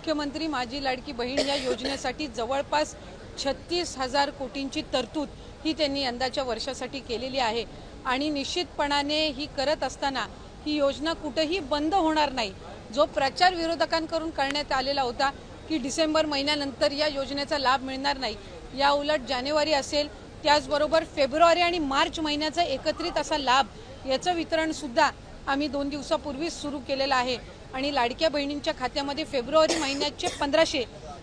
मुख्यमंत्री माझी लाडकी बहीण या योजनेसाठी जवळपास 36,000 कोटींची तरतूद ही त्यांनी यंदाच्या वर्षासाठी केलेली आहे आणि निश्चितपणाने ही करत असताना ही योजना कुठेही बंद होणार नाही। जो प्रचार विरोधकांकडून करण्यात आलेला होता की डिसेंबर महिन्यानंतर या योजनेचा लाभ मिळणार नाही, या उलट जानेवारी असेल त्याचबरोबर फेब्रुवारी आणि मार्च महिन्याचा एकत्रित असा लाभ याचं वितरण सुद्धा आम्ही 2 दिवसापूर्वी सुरू केलेलं आहे आणि लाडक्या बहिणींच्या खात्यामध्ये फेब्रुवारी महिन्याचे 1500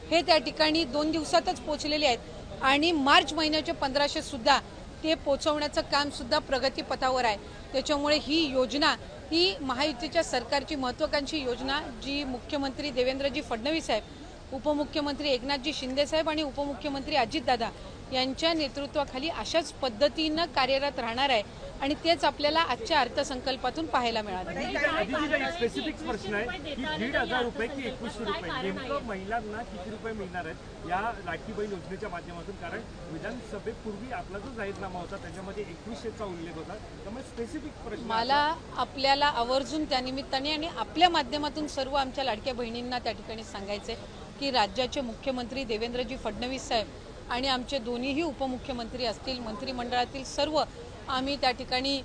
हे त्या ठिकाणी 2 दिवसातच पोहोचलेले आहेत आणि मार्च महिन्याचे 1500 सुद्धा ते पोहोचवण्याचं काम सुद्धा प्रगतीपथावर आहे। त्याच्यामुळे ही योजना ही महायुतीच्या सरकारची महत्त्वाकांक्षी योजना जी मुख्यमंत्री देवेंद्रजी फडणवीस साहेब, उपमुख्यमंत्री एकनाथजी शिंदे साहेब आणि उपमुख्यमंत्री अजितदादा यांच्या नेतृत्वाखाली अशाच पद्धतीने कार्यरत राहणार आहे आणि तेच आपल्याला आजच्या अर्थसंकल्पातून पाहायला मिळालं। स्पेसिफिक प्रश्न आहे की 1,500 रुपये की 2100 रुपये नेमकं महिलांना किती रुपये मिळणार आहेत या लाडकी बहीण योजनेच्या माध्यमातून? कारण विधानसभेपूर्वी आपला जो जाहीरनामा होता त्याच्यामध्ये 2100चा उल्लेख होता, त्यामुळे स्पेसिफिक प्रश्न मला आपल्याला आवर्जून त्यानिमित्ताने आणि आपल्या माध्यमातून सर्व आमच्या लाडक्या बहिणींना त्या ठिकाणी सांगायचे की राज्याचे मुख्यमंत्री देवेंद्रजी फडणवीस साहेब आणि आमचे दोन्हीही उपमुख्यमंत्री असतील, मंत्रिमंडळातील सर्व आम्ही त्या ठिकाणी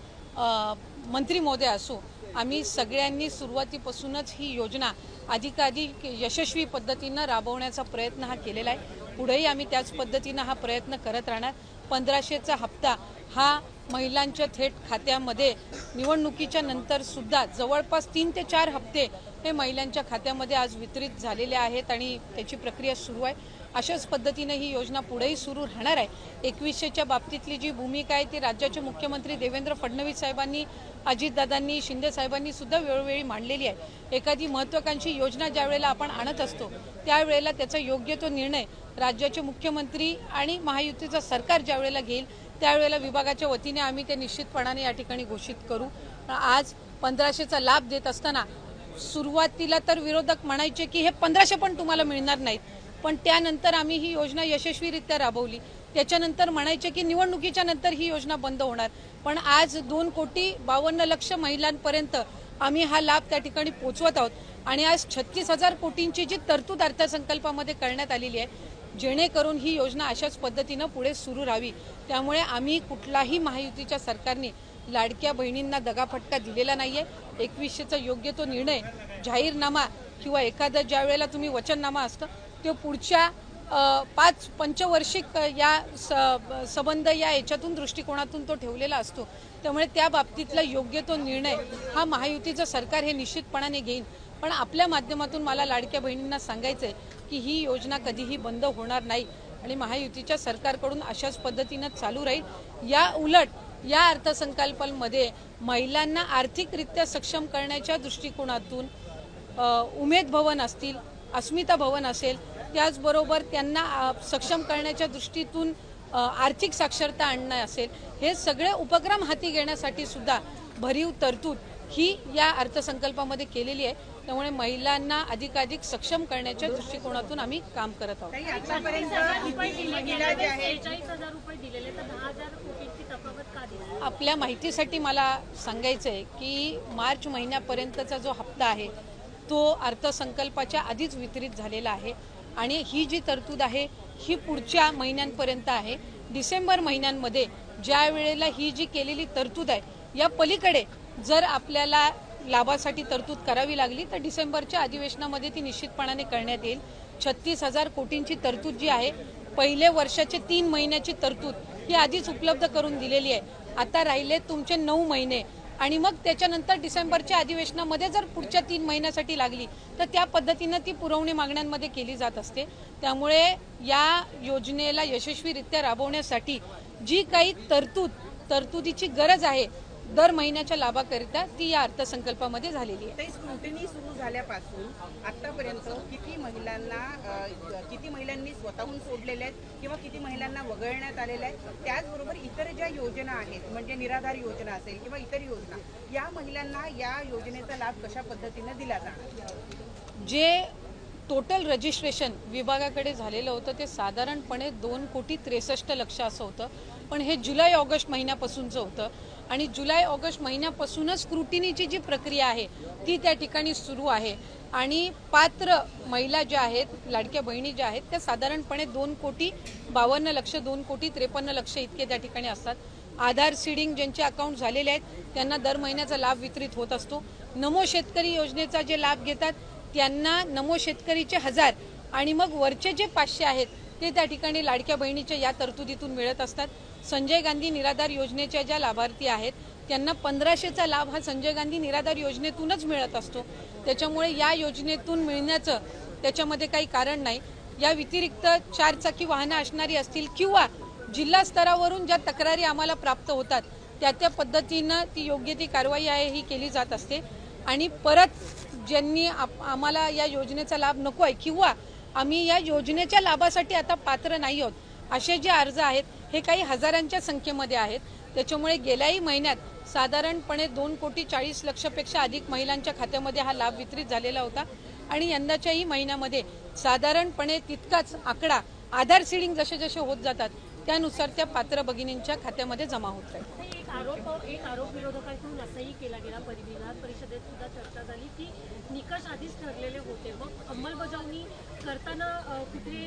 मंत्री महोदय असो, आम्ही सगळ्यांनी सुरुवातीपासूनच ही योजना अधिकाधिक यशस्वी पद्धतीने राबवण्याचा प्रयत्न हा केलेला आहे। पुढेही आम्ही त्याच पद्धतीने हा प्रयत्न करत राहणार। 1500चा हप्ता हा महिलांच्या थेट खात्यामध्ये निवडणुकीच्या नंतर सुद्धा जवळपास 3 ते 4 हप्ते हे महिलांच्या खात्यामध्ये आज वितरित झालेले आहेत आणि त्याची प्रक्रिया सुरू आहे। अशाच पद्धतीने ही योजना पुढेही सुरू राहणार आहे। 2100च्या बाबतीतली जी भूमिका आहे ती राज्याचे मुख्यमंत्री देवेंद्र फडणवीस साहेबांनी, अजितदादांनी, शिंदे साहेबांनी सुद्धा वेळोवेळी मांडलेली आहे। एखादी महत्त्वाकांक्षी योजना ज्या वेळेला आपण आणत असतो त्यावेळेला त्याचा योग्य तो निर्णय राज्याचे मुख्यमंत्री आणि महायुतीचं सरकार ज्या वेळेला घेईल त्यावेळेला विभागाच्या वतीने आम्ही ते निश्चितपणाने या ठिकाणी घोषित करू। आज 1500चा लाभ देत असताना सुरुवातीला तर विरोधक म्हणायचे की हे 1500 पण तुम्हाला मिळणार नाहीत, पण त्यानंतर आम्ही ही योजना यशस्वीरित्या राबवली। त्याच्यानंतर म्हणायचे की निवडणुकीच्या नंतर ही योजना बंद होणार, पण आज 2,52,00,000 महिलांपर्यंत आम्ही हा लाभ त्या ठिकाणी पोहोचवत आहोत आणि आज 36,000 कोटींची जी तरतूद अर्थसंकल्पामध्ये करण्यात आलेली आहे जेणेकरून ही योजना अशाच पद्धतीने पुढे सुरू राहावी। त्यामुळे आम्ही कुठलाही महायुतीच्या सरकारने लाडक्या बहिणींना दगाफटका दिलेला नाहीये। 2100चा योग्य तो निर्णय जाहीरनामा किंवा एखादा ज्या वेळेला तुम्ही वचननामा असतं ते पुढच्या 5 पंचवार्षिक या संबंध या याच्यातून दृष्टिकोनातून तो ठेवलेला असतो। त्यामुळे त्या बाबतीतला योग्य तो निर्णय हा महायुतीचं सरकार हे निश्चितपणाने घेईल। पण आपल्या माध्यमातून मला लाडक्या बहिणींना सांगायचंय की ही योजना कधीही बंद होणार नाही आणि महायुतीच्या सरकारकडून अशाच पद्धतीने चालू राहील। या उलट या अर्थसंकल्पामध्ये महिलांना आर्थिकरित्या सक्षम करण्याच्या दृष्टिकोनातून उमेद भवन असतील, अस्मिता भवन असेल, त्याचबरोबर त्यांना सक्षम करण्याच्या दृष्टीतून आर्थिक साक्षरता आणणं असेल, हे सगळे उपक्रम हाती घेण्यासाठी सुद्धा भरीव तरतूद ही या अर्थसंकल्पामध्ये केलेली आहे। त्यामुळे महिलांना अधिकाधिक सक्षम करण्याच्या दृष्टिकोनातून आम्ही काम करत आहोत। आपल्या माहितीसाठी मला सांगायचंय की मार्च महिन्यापर्यंतचा जो हप्ता आहे तो अर्थसंकल्पाच्या आधीच वितरित झालेला आहे आणि ही जी तरतूद आहे ही पुढच्या महिन्यांपर्यंत आहे। डिसेंबर महिन्यांमध्ये ज्या वेळेला ही जी केलेली तरतूद आहे या पलीकडे जर आपल्याला लाभासाठी तरतूद करावी लागली तर डिसेंबरच्या अधिवेशनामध्ये ती निश्चितपणाने करण्यात येईल। 36,000 कोटींची तरतूद जी आहे पहिले वर्षाचे 3 महिन्याची तरतूद ही आधीच उपलब्ध करून दिलेली आहे। आता राहिले तुमचे 9 महिने आणि मग त्याच्यानंतर डिसेंबरच्या अधिवेशनामध्ये जर पुढच्या 3 महिन्यासाठी लागली तर त्या पद्धतीने ती पुरवणी मागण्यांमध्ये केली जात असते। त्यामुळे या योजनेला यशस्वीरित्या राबवण्यासाठी जी काही तरतुदीची गरज आहे दर महिन्याच्या लाभाकरिता ती या अर्थसंकल्पामध्ये झालेली आहे। स्क्रुटिनी सुरू झाल्यापासून आतापर्यंत किती महिलांनी स्वतःहून सोडलेले आहेत किंवा किती महिलांना वगळण्यात आलेले आहे, त्याचबरोबर इतर ज्या योजना आहेत म्हणजे निराधार योजना असेल किंवा इतर योजना, या महिलांना या योजनेचा लाभ कशा पद्धतीने दिला जाणार? जे टोटल रजिस्ट्रेशन विभागाकडे झालेलं होतं ते साधारणपणे 2,63,00,000 असं होतं, पण हे जुलै ऑगस्ट महिन्यापासूनचं होतं आणि जुलै ऑगस्ट महिन्यापासूनच स्क्रुटिनीची जी प्रक्रिया आहे ती त्या ठिकाणी सुरू आहे आणि पात्र महिला ज्या आहेत, लाडक्या बहिणी ज्या आहेत, त्या साधारणपणे 2,52,00,000 2,53,00,000 इतके त्या ठिकाणी असतात. आधार सीडिंग ज्यांचे अकाउंट झालेले आहेत त्यांना दर महिन्याचा लाभ वितरित होत असतो. नमो शेतकरी योजनेचा जे लाभ घेतात त्यांना नमो शेतकरीचे 1000 आणि मग वरचे जे 500 आहेत ते त्या ठिकाणी लाडक्या बहिणीच्या या तरतुदीतून मिळत असतात. संजय गांधी निराधार योजनेच्या ज्या लाभार्थी आहेत त्यांना 1500चा लाभ हा संजय गांधी निराधार योजनेतूनच मिळत असतो. त्याच्यामुळे या योजनेतून मिळण्याचं त्याच्यामध्ये काही कारण नाही. या व्यतिरिक्त 4 चाकी वाहनं असणारी असतील किंवा जिल्हा स्तरावरून ज्या तक्रारी आम्हाला प्राप्त होतात त्या पद्धतीनं ती योग्य ती कारवाई आहे ही केली जात असते. आणि परत ज्यांनी आम्हाला या योजनेचा लाभ नको आहे किंवा आम्ही या योजनेच्या लाभासाठी आता पात्र नाही आहोत असे जे अर्ज आहेत हे काही हजारांच्या संख्येमध्ये आहेत. त्याच्यामुळे गेल्याही महिन्यात साधारणपणे 2,40,00,000पेक्षा अधिक महिलांच्या खात्यामध्ये हा लाभ वितरित झालेला होता आणि यंदाच्याही महिन्यामध्ये साधारणपणे तितकाच आकडा आधार सीडिंग जसे जसे होत जातात त्यानुसार त्या पात्र भगिनींच्या खात्यामध्ये जमा होत राहील. एक आरोप विरोधकांकडून असंही केला गेला, विधान परिषदेत सुद्धा चर्चा झाली की निकष आधीच ठरलेले होते, मग अंमलबजावणी करताना कुठे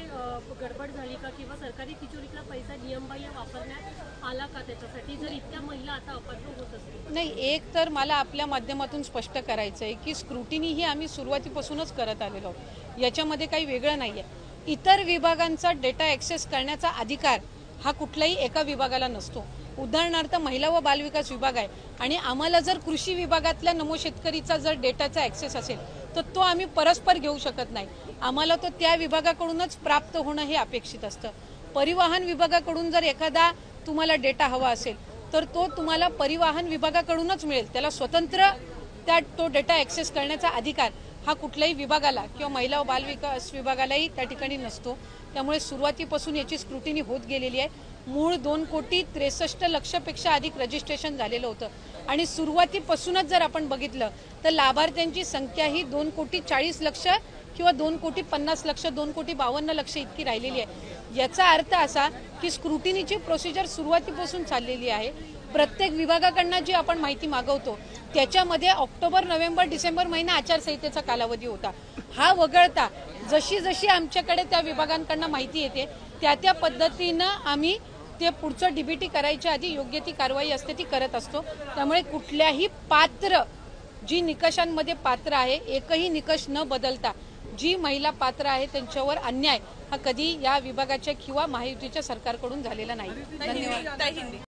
गडबड झाली का किंवा सरकारी तिजोरीतला पैसा नियमबाह्य वापरण्यात आला का त्याच्यासाठी, जर इतक्या महिला आता अपात्र होत असतील? नाही, एक तर मला आपल्या माध्यमातून स्पष्ट करायचं आहे की स्क्रुटिनी ही आम्ही सुरुवातीपासूनच करत आलेलो आहोत, याच्यामध्ये काही वेगळं नाही आहे. इतर विभागांचा डेटा ॲक्सेस करण्याचा अधिकार हा कुठल्याही एका विभागाला नसतो. उदाहरणार्थ महिला व बालविकास विभाग आहे आणि आम्हाला जर कृषी विभागातल्या नमो शेतकरीचा जर डेटाचा ॲक्सेस असेल तर तो आम्ही परस्पर घेऊ शकत नाही. आम्हाला तो त्या विभागाकडूनच प्राप्त होणं हे अपेक्षित असतं. परिवहन विभागाकडून जर एखादा तुम्हाला डेटा हवा असेल तर तो तुम्हाला परिवहन विभागाकडूनच मिळेल. त्याला स्वतंत्र तो डेटा ॲक्सेस करण्याचा अधिकार हा कुठल्याही विभागाला किंवा महिला व बालविकास विभागालाही त्या ठिकाणी नसतो. त्यामुळे सुरुवातीपासून याची स्क्रुटिनी होत गेलेली आहे. मूळ 2,63,00,000पेक्षा अधिक रजिस्ट्रेशन झालेलं होतं आणि सुरुवातीपासूनच जर आपण बघितलं तर लाभार्थ्यांची संख्या ही 2,40,00,000 किंवा 2,50,00,000 2,52,00,000 इतकी राहिलेली आहे. याचा अर्थ असा की स्क्रुटिनीची प्रोसिजर सुरुवातीपासून चाललेली आहे. प्रत्येक विभागाकडनं जी आपण माहिती मागवतो त्याच्यामध्ये ऑक्टोबर, नोव्हेंबर, डिसेंबर महिना आचारसंहितेचा कालावधी होता. हा वगळता जशी जशी आमच्याकडे त्या विभागांकडनं माहिती येते त्या पद्धतीनं आम्ही ते पुढचं डीबीटी करायच्या आधी योग्य ती कारवाई असते ती करत असतो. त्यामुळे कुठल्याही पात्र जी निकषांमध्ये पात्र आहे एकही निकष न बदलता जी महिला पात्र आहे त्यांच्यावर अन्याय हा कधी या विभागाच्या किंवा महायुतीच्या सरकारकडून झालेला नाही. धन्यवाद.